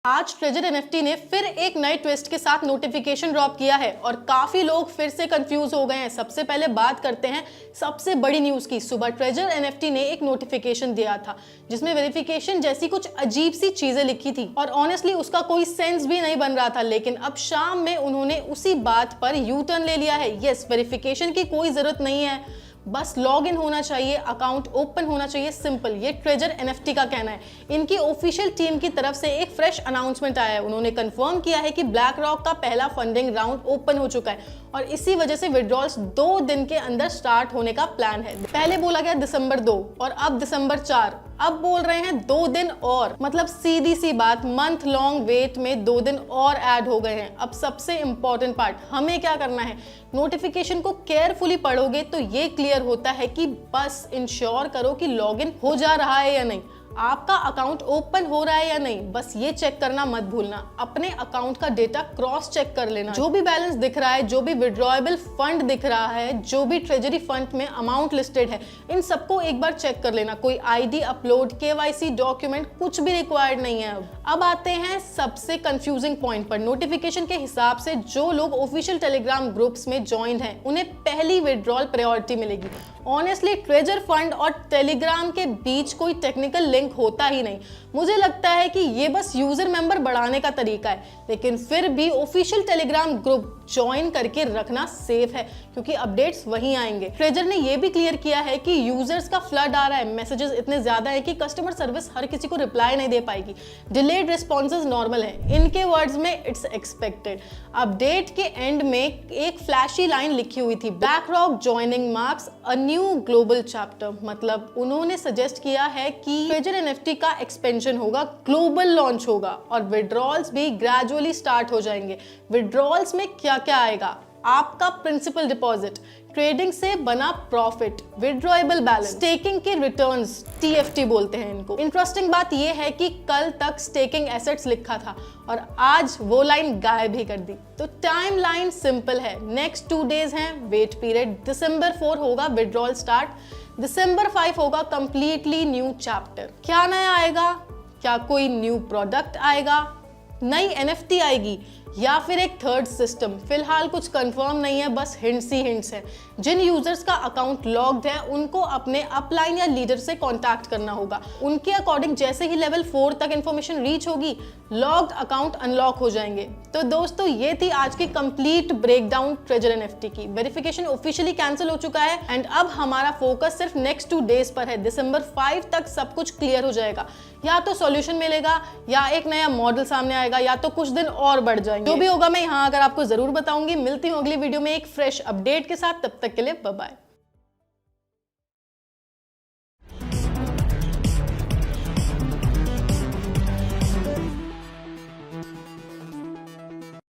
आज treasure NFT ने फिर एक नए ट्विस्ट के साथ नोटिफिकेशन ड्रॉप किया है और काफी लोग फिर से कंफ्यूज हो गए हैं। सबसे पहले बात करते हैं सबसे बड़ी न्यूज की। सुबह ट्रेजर एनएफटी ने एक नोटिफिकेशन दिया था जिसमें वेरिफिकेशन जैसी कुछ अजीब सी चीजें लिखी थी और ऑनेस्टली उसका कोई सेंस भी नहीं बन रहा था, लेकिन अब शाम में उन्होंने उसी बात पर यू टर्न ले लिया है। यस, वेरिफिकेशन की कोई जरूरत नहीं है, बस लॉग इन होना चाहिए, अकाउंट ओपन होना चाहिए, सिंपल। ये ट्रेजर एनएफटी का कहना है। इनकी ऑफिशियल टीम की तरफ से एक फ्रेश अनाउंसमेंट आया है। उन्होंने कंफर्म किया है कि ब्लैक रॉक का पहला फंडिंग राउंड ओपन हो चुका है और इसी वजह से विड्रॉल्स 2 दिन के अंदर स्टार्ट होने का प्लान है। पहले बोला गया दिसंबर 2 और अब दिसंबर 4, अब बोल रहे हैं 2 दिन और, मतलब सीधी सी बात, मंथ लॉन्ग वेट में 2 दिन और ऐड हो गए हैं। अब सबसे इंपॉर्टेंट पार्ट, हमें क्या करना है? नोटिफिकेशन को केयरफुली पढ़ोगे तो ये क्लियर होता है कि बस इंश्योर करो कि लॉगिन हो जा रहा है या नहीं, आपका अकाउंट ओपन हो रहा है या नहीं, बस ये चेक करना मत भूलना। अपने अकाउंट का डेटा क्रॉस चेक कर लेना। जो भी बैलेंस दिख रहा है, जो भी विड्रॉएबल फंड दिख रहा है, जो भी ट्रेजरी फंड में अमाउंट लिस्टेड है, इन सबको एक बार चेक कर लेना। कोई आईडी अपलोड, केवाईसी डॉक्यूमेंट कुछ भी रिक्वायर्ड नहीं है। अब आते हैं सबसे कंफ्यूजिंग पॉइंट पर। नोटिफिकेशन के हिसाब से जो लोग ऑफिशियल टेलीग्राम ग्रुप्स में ज्वाइन हैं उन्हें पहली विड्रॉल प्रायोरिटी मिलेगी। ऑनेस्टली ट्रेजर फंड और टेलीग्राम के बीच कोई टेक्निकल लिंक होता ही नहीं। मुझे लगता है कि ये बस यूजर मेंबर बढ़ाने का तरीका है, लेकिन फिर भी ऑफिशियल टेलीग्राम ग्रुप ज्वाइन करके रखना सेफ है क्योंकि अपडेट्स वहीं आएंगे। ट्रेजर ने ये भी क्लियर किया है कि यूजर्स का फ्लड आ रहा है, मैसेजेस इतने ज्यादा है कि कस्टमर सर्विस हर किसी को रिप्लाई नहीं दे पाएगी। डिलेड रिस्पॉन्सेज नॉर्मल है। इनके वर्ड्स में इट्स एक्सपेक्टेड। अपडेट के एंड में एक फ्लैशी लाइन लिखी हुई थी, black rock joining marks a new global chapter. मतलब उन्होंने सजेस्ट किया है कि ट्रेजर एनएफटी का एक्सपेंशन होगा, ग्लोबल लॉन्च होगा और विड्रॉल्स भी ग्रेजुअली स्टार्ट हो जाएंगे। विड्रॉल्स में क्या क्या आएगा? आपका प्रिंसिपल डिपॉजिट, ट्रेडिंग से बना प्रॉफिट, विड्रॉएबल बैलेंस, स्टेकिंग के रिटर्न्स, टीएफटी बोलते हैं इनको। इंटरेस्टिंग बात यह है कि कल तक स्टेकिंग एसेट्स लिखा था और आज वो लाइन गायब ही कर दी। तो टाइम लाइन सिंपल है, नेक्स्ट 2 डेज हैं वेट पीरियड। दिसंबर 4 होगा विड्रॉल स्टार्ट, दिसंबर 5 होगा कंप्लीटली न्यू चैप्टर। क्या नया आएगा? क्या कोई न्यू प्रोडक्ट आएगा, नई एनएफटी आएगी या फिर एक थर्ड सिस्टम? फिलहाल कुछ कंफर्म नहीं है, बस हिंट्स ही हिंट्स है। जिन यूजर्स का अकाउंट लॉग्ड है उनको अपने अपलाइन या लीडर से कांटेक्ट करना होगा। उनके अकॉर्डिंग जैसे ही लेवल 4 तक इंफॉर्मेशन रीच होगी, लॉग्ड अकाउंट अनलॉक हो जाएंगे। तो दोस्तों ये थी आज की कंप्लीट ब्रेकडाउन ट्रेजर एनएफटी की। वेरिफिकेशन ऑफिशियली कैंसिल हो चुका है एंड अब हमारा फोकस सिर्फ नेक्स्ट 2 डेज पर है। दिसंबर 5 तक सब कुछ क्लियर हो जाएगा, या तो सॉल्यूशन मिलेगा या एक नया मॉडल सामने आएगा या तो कुछ दिन और बढ़ जाएंगे। जो भी होगा मैं यहाँ आकर आपको जरूर बताऊंगी। मिलती हूँ अगली वीडियो में एक फ्रेश अपडेट के साथ, तब तक के लिए बाय बाय।